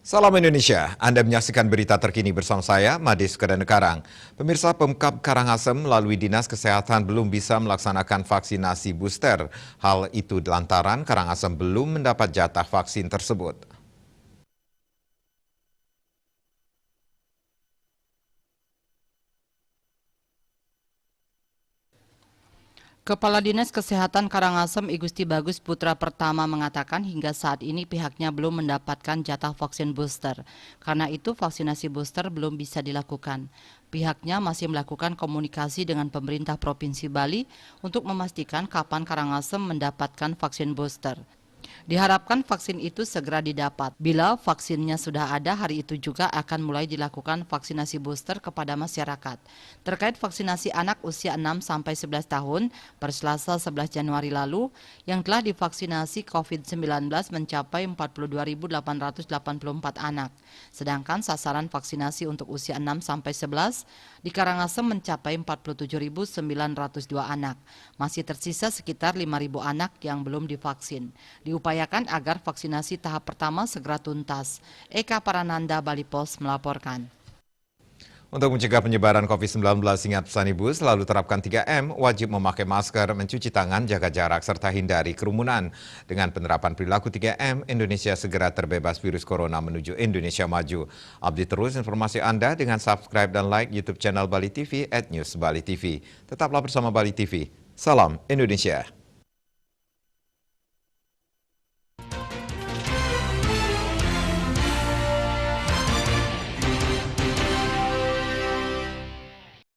Salam Indonesia, Anda menyaksikan berita terkini bersama saya, Made Sukadankarang. Pemirsa, Pemkab Karangasem melalui Dinas Kesehatan belum bisa melaksanakan vaksinasi booster. Hal itu lantaran Karangasem belum mendapat jatah vaksin tersebut. Kepala Dinas Kesehatan Karangasem I Gusti Bagus Putra Pertama mengatakan hingga saat ini pihaknya belum mendapatkan jatah vaksin booster. Karena itu vaksinasi booster belum bisa dilakukan. Pihaknya masih melakukan komunikasi dengan pemerintah Provinsi Bali untuk memastikan kapan Karangasem mendapatkan vaksin booster. Diharapkan vaksin itu segera didapat. Bila vaksinnya sudah ada, hari itu juga akan mulai dilakukan vaksinasi booster kepada masyarakat. Terkait vaksinasi anak usia 6-11 tahun, per Selasa 11 Januari lalu, yang telah divaksinasi COVID-19 mencapai 42.884 anak. Sedangkan sasaran vaksinasi untuk usia 6-11 di Karangasem mencapai 47.902 anak. Masih tersisa sekitar 5.000 anak yang belum divaksin. Diupayakan agar vaksinasi tahap pertama segera tuntas. Eka Parananda, Bali Pos melaporkan. Untuk mencegah penyebaran COVID-19, ingat pesan Ibu, selalu terapkan 3M, wajib memakai masker, mencuci tangan, jaga jarak, serta hindari kerumunan. Dengan penerapan perilaku 3M, Indonesia segera terbebas virus corona menuju Indonesia maju. Update terus informasi Anda dengan subscribe dan like YouTube channel Bali TV @newsbalitv. Tetaplah bersama Bali TV. Salam Indonesia.